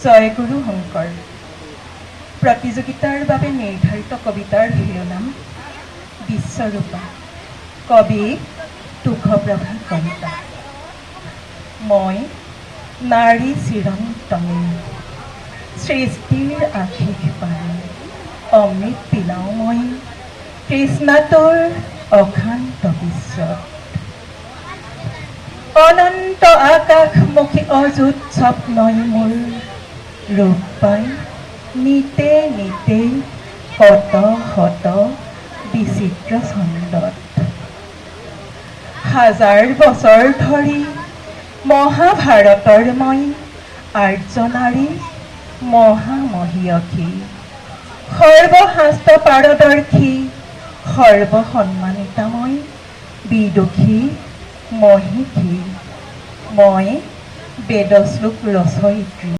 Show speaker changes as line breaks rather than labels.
জয়গুৰু শংকৰ প্ৰতিযোগিতাৰ বাবে নিৰ্ধাৰিত কবিতাৰ শিৰোনাম বিশ্বৰূপা। কবি তুষপ্ৰভা কলিতা। মই নাৰী চিৰন্তনী, সৃষ্টিৰ আশীষ পানী, অমৃত পিলাও মই তৃষ্ণাটোৰ অশান্ত বিশ্বত। অনন্ত আকাশমুখী অযুত স্বপ্নই মোৰ ৰূপ পাই নিতে নিতে শত শত বিচিত্ৰ ছন্দত। হাজাৰ বছৰ ধৰি মহাভাৰতৰ মই আৰ্য নাৰী মহামহীয়সী, সৰ্বশাস্ত্ৰ পাৰদৰ্শী, সৰ্বসন্মানিতা মই বিদুষী মহিষী। মই বেদশ্লোক ৰচয়িত্ৰী।